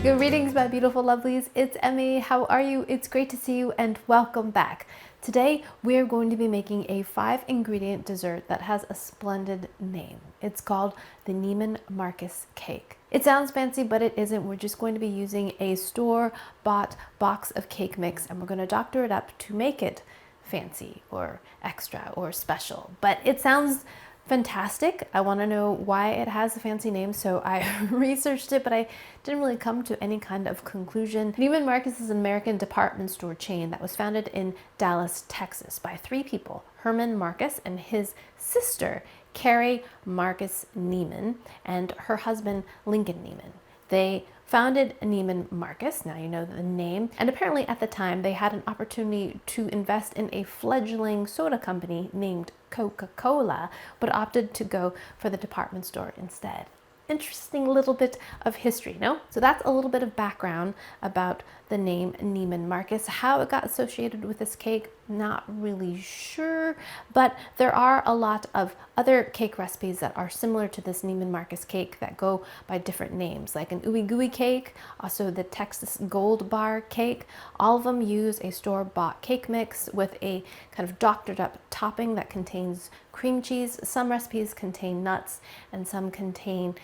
Greetings, my beautiful lovelies. It's Emmy. How are you? It's great to see you and welcome back. Today, we're going to be making a 5-ingredient dessert that has a splendid name. It's called the Neiman Marcus cake. It sounds fancy, but it isn't. We're just going to be using a store-bought box of cake mix, and we're going to doctor it up to make it fancy or extra or special. But it sounds fantastic. I want to know why it has a fancy name, so I researched it, but I didn't really come to any kind of conclusion. Neiman Marcus is an American department store chain that was founded in Dallas, Texas by 3 people, Herman Marcus and his sister, Carrie Marcus Neiman, and her husband, Lincoln Neiman. They founded Neiman Marcus, now you know the name, and apparently at the time they had an opportunity to invest in a fledgling soda company named Coca-Cola, but opted to go for the department store instead. Interesting little bit of history, no? So that's a little bit of background about the name Neiman Marcus. How it got associated with this cake, not really sure, but there are a lot of other cake recipes that are similar to this Neiman Marcus cake that go by different names, like an ooey gooey cake, also the Texas Gold Bar cake. All of them use a store-bought cake mix with a kind of doctored up topping that contains cream cheese. Some recipes contain nuts and some contain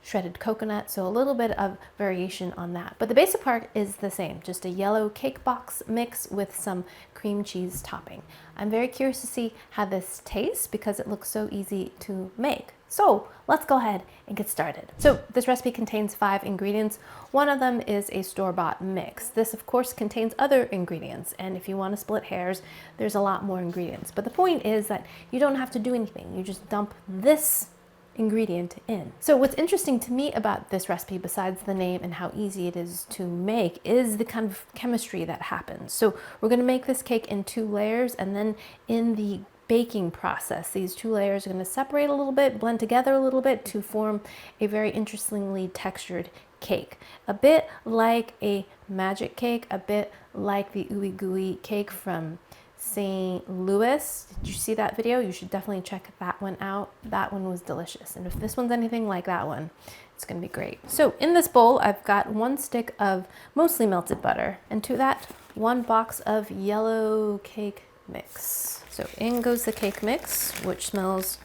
shredded coconut, so a little bit of variation on that. But the basic part is the same, just a yellow cake box mix with some cream cheese topping. I'm very curious to see how this tastes because it looks so easy to make. So let's go ahead and get started. So this recipe contains 5 ingredients. One of them is a store-bought mix. This of course contains other ingredients, and if you want to split hairs, there's a lot more ingredients. But the point is that you don't have to do anything. You just dump this ingredient in. So what's interesting to me about this recipe, besides the name and how easy it is to make, is the kind of chemistry that happens. So we're going to make this cake in 2 layers, and then in the baking process, these 2 layers are going to separate a little bit, blend together a little bit to form a very interestingly textured cake. A bit like a magic cake, a bit like the ooey gooey cake from St. Louis. Did you see that video? You should definitely check that one out. That one was delicious. And if this one's anything like that one, it's gonna be great. So in this bowl, I've got 1 stick of mostly melted butter, and to that, 1 box of yellow cake mix. So in goes the cake mix, which smells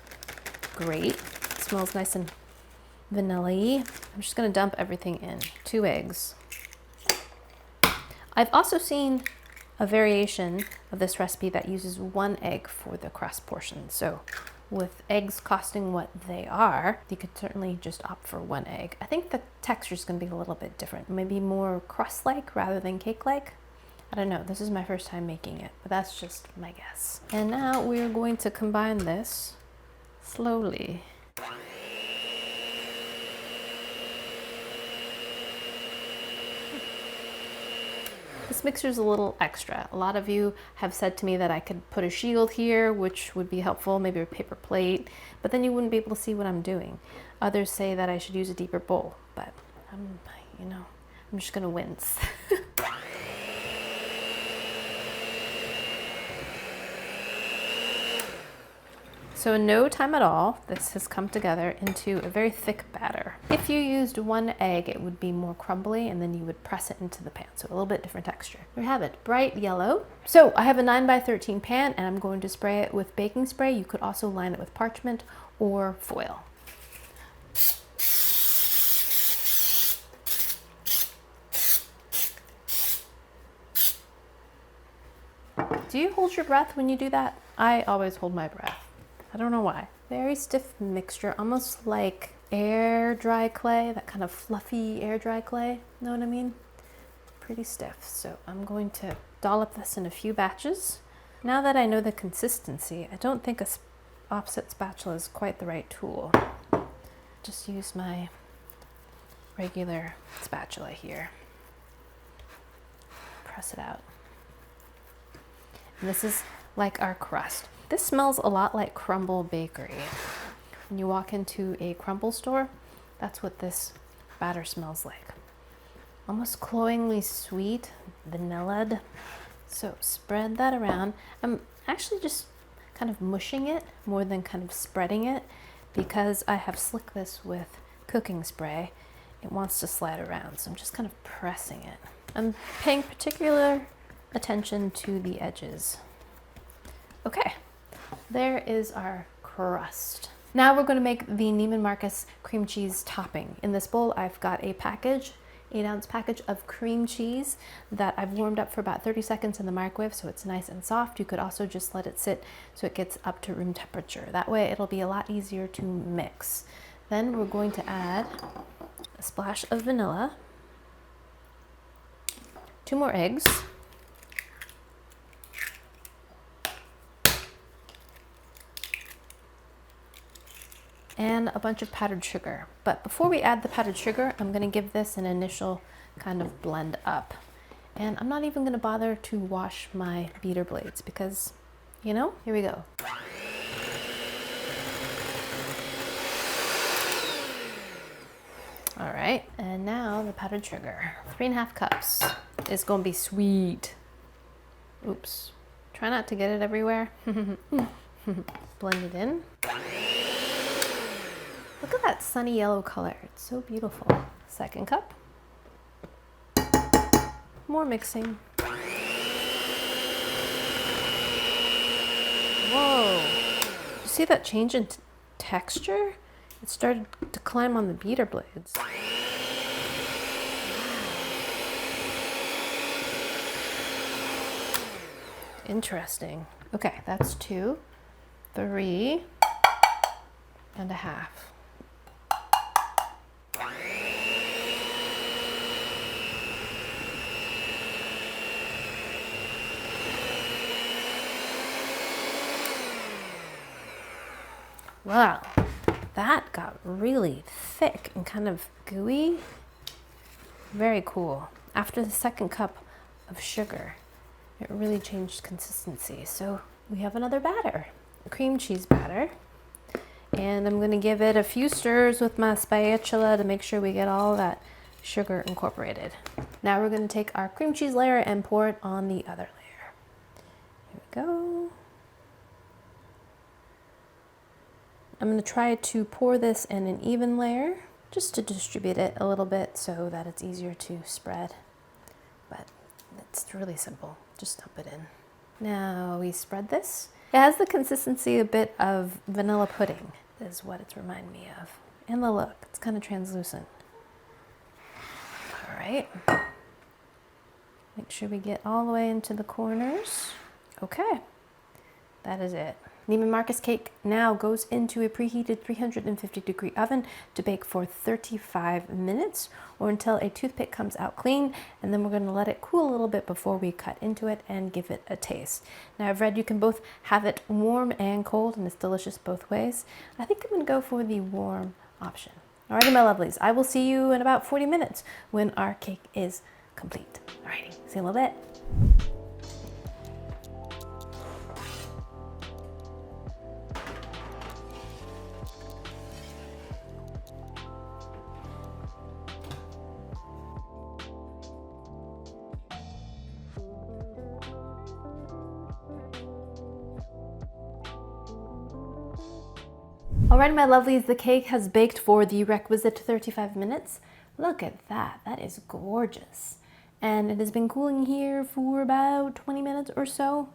great. It smells nice and vanilla-y. I'm just gonna dump everything in. 2 eggs. I've also seen a variation of this recipe that uses 1 egg for the crust portion. So with eggs costing what they are, you could certainly just opt for 1 egg. I think the texture is going to be a little bit different, maybe more crust-like rather than cake-like. I don't know, this is my first time making it, but that's just my guess. And now we're going to combine this slowly. This mixer is a little extra. A lot of you have said to me that I could put a shield here, which would be helpful, maybe a paper plate, but then you wouldn't be able to see what I'm doing. Others say that I should use a deeper bowl, but I'm just gonna wince. So in no time at all, this has come together into a very thick batter. If you used 1 egg, it would be more crumbly, and then you would press it into the pan. So a little bit different texture. There you have it, bright yellow. So I have a 9x13 pan, and I'm going to spray it with baking spray. You could also line it with parchment or foil. Do you hold your breath when you do that? I always hold my breath. I don't know why. Very stiff mixture, almost like air dry clay, that kind of fluffy air dry clay. Know what I mean? Pretty stiff. So I'm going to dollop this in a few batches. Now that I know the consistency, I don't think a offset spatula is quite the right tool. Just use my regular spatula here. Press it out. And this is like our crust. This smells a lot like Crumble Bakery. When you walk into a crumble store, that's what this batter smells like. Almost cloyingly sweet, vanilla'd. So spread that around. I'm actually just kind of mushing it more than kind of spreading it because I have slicked this with cooking spray. it wants to slide around, so I'm just kind of pressing it. I'm paying particular attention to the edges. Okay, there is our crust. Now we're going to make the Neiman Marcus cream cheese topping. In this bowl, I've got a package, 8-ounce package of cream cheese that I've warmed up for about 30 seconds in the microwave so it's nice and soft. You could also just let it sit so it gets up to room temperature. That way it'll be a lot easier to mix. Then we're going to add a splash of vanilla, 2 more eggs, and a bunch of powdered sugar. But before we add the powdered sugar, I'm gonna give this an initial kind of blend up. And I'm not even gonna bother to wash my beater blades because, you know, here we go. All right, and now the powdered sugar. 3.5 cups. It's gonna be sweet. Oops, try not to get it everywhere. Blend it in. Look at that sunny yellow color. It's so beautiful. 2nd cup. More mixing. Whoa. You see that change in texture? It started to climb on the beater blades. Interesting. Okay, that's 2, 3 and a half. Wow, that got really thick and kind of gooey. Very cool. After the 2nd cup of sugar, it really changed consistency. So we have another batter, cream cheese batter. And I'm gonna give it a few stirs with my spatula to make sure we get all that sugar incorporated. Now we're gonna take our cream cheese layer and pour it on the other layer. Here we go. I'm going to try to pour this in an even layer just to distribute it a little bit so that it's easier to spread. But it's really simple. Just dump it in. Now we spread this. It has the consistency a bit of vanilla pudding is what it's reminding me of. And the look, it's kind of translucent. All right. Make sure we get all the way into the corners. Okay, that is it. Neiman Marcus cake now goes into a preheated 350-degree oven to bake for 35 minutes or until a toothpick comes out clean, and then we're going to let it cool a little bit before we cut into it and give it a taste. Now I've read you can both have it warm and cold, and it's delicious both ways. I think I'm going to go for the warm option. Alrighty, my lovelies, I will see you in about 40 minutes when our cake is complete. Alrighty, see you in a little bit. Alright, my lovelies, the cake has baked for the requisite 35 minutes. Look at that, that is gorgeous. And it has been cooling here for about 20 minutes or so.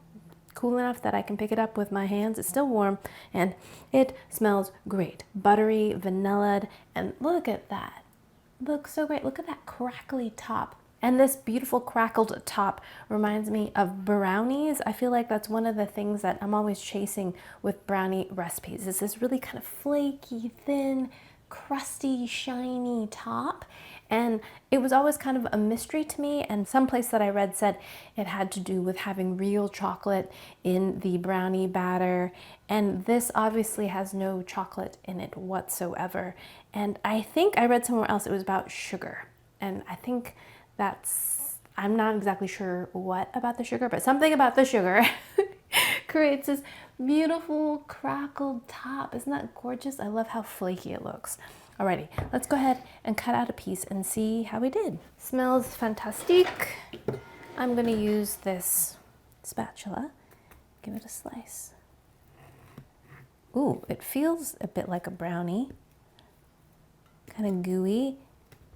Cool enough that I can pick it up with my hands. It's still warm and it smells great. Buttery, vanilla'd, and look at that. Looks so great. Look at that crackly top. And this beautiful crackled top reminds me of brownies. I feel like that's one of the things that I'm always chasing with brownie recipes, is this really kind of flaky, thin, crusty, shiny top. And it was always kind of a mystery to me, and some place that I read said it had to do with having real chocolate in the brownie batter. And this obviously has no chocolate in it whatsoever. And I think I read somewhere else it was about sugar. And I think I'm not exactly sure what about the sugar, but something about the sugar creates this beautiful crackled top. Isn't that gorgeous? I love how flaky it looks. Alrighty, let's go ahead and cut out a piece and see how we did. Smells fantastic. I'm gonna use this spatula, give it a slice. Ooh, it feels a bit like a brownie, kind of gooey.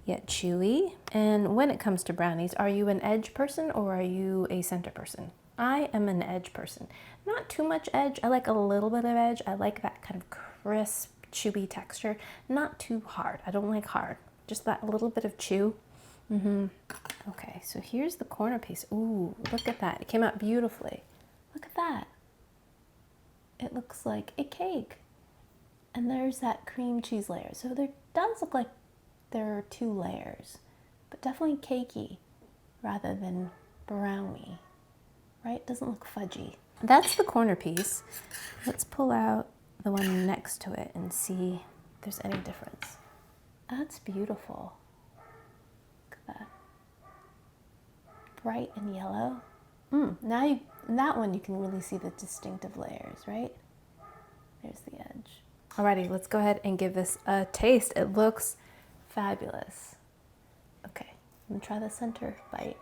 yet chewy. And when it comes to brownies, are you an edge person or are you a center person? I am an edge person. Not too much edge. I like a little bit of edge. I like that kind of crisp, chewy texture. Not too hard. I don't like hard. Just that little bit of chew. Okay, so here's the corner piece. Ooh, look at that. It came out beautifully. Look at that. It looks like a cake. And there's that cream cheese layer. So there does look like there are 2 layers, but definitely cakey rather than brownie, right? Doesn't look fudgy. That's the corner piece. Let's pull out the one next to it and see if there's any difference. That's beautiful. Look at that. Bright and yellow. Now in that one you can really see the distinctive layers, right? There's the edge. Alrighty, let's go ahead and give this a taste. It looks fabulous. Okay, I'm gonna try the center bite.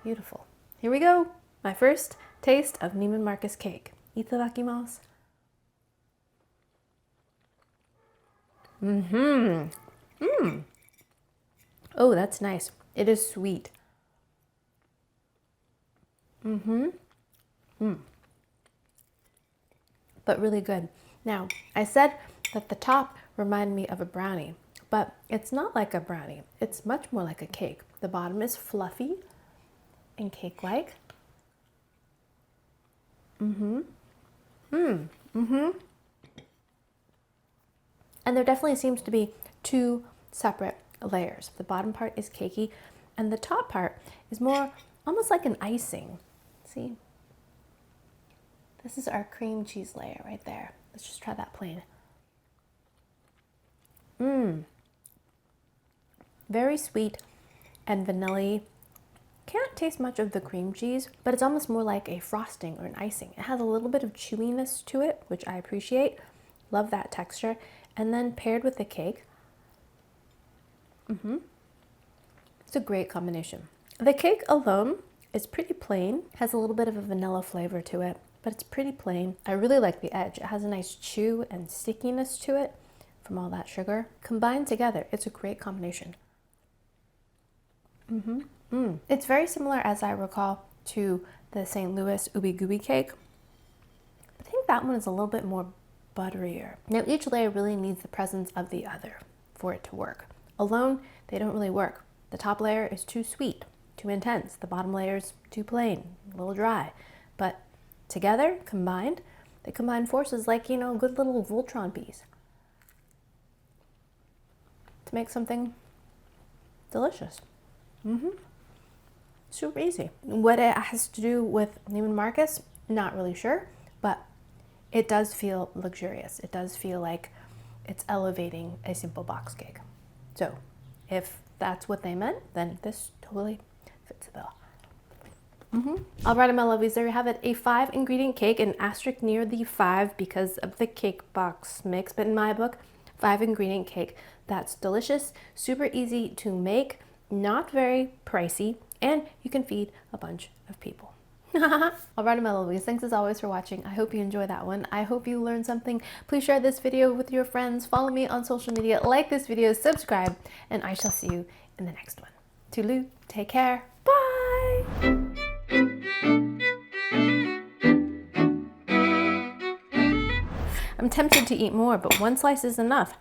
Beautiful. Here we go. My first taste of Neiman Marcus cake. Itadakimasu. Oh, that's nice. It is sweet. But really good. Now, I said that the top reminded me of a brownie, but it's not like a brownie. It's much more like a cake. The bottom is fluffy and cake-like. And there definitely seems to be 2 separate layers. The bottom part is cakey, and the top part is more almost like an icing. See? This is our cream cheese layer right there. Let's just try that plain. Very sweet and vanilla-y. Can't taste much of the cream cheese, but it's almost more like a frosting or an icing. It has a little bit of chewiness to it, which I appreciate. Love that texture. And then paired with the cake, it's a great combination. The cake alone is pretty plain, has a little bit of a vanilla flavor to it, but it's pretty plain. I really like the edge. It has a nice chew and stickiness to it from all that sugar. Combined together, it's a great combination. It's very similar, as I recall, to the St. Louis Ooby Gooby cake. I think that one is a little bit more butterier. Now, each layer really needs the presence of the other for it to work. Alone, they don't really work. The top layer is too sweet, too intense. The bottom layer is too plain, a little dry. But together, combined, they combine forces like, you know, a good little Voltron piece to make something delicious. Super easy. What it has to do with Neiman Marcus, not really sure, but it does feel luxurious. It does feel like it's elevating a simple box cake. So if that's what they meant, then this totally fits the bill. All right, my lovelies, there you have it. A 5-ingredient cake, an asterisk near the 5 because of the cake box mix. But in my book, 5-ingredient cake that's delicious, super easy to make, not very pricey, and you can feed a bunch of people. All right, my lovelies, thanks as always for watching. I hope you enjoyed that one. I hope you learned something. Please share this video with your friends. Follow me on social media, like this video, subscribe, and I shall see you in the next one. Toodaloo, take care, bye! I'm tempted to eat more, but one slice is enough.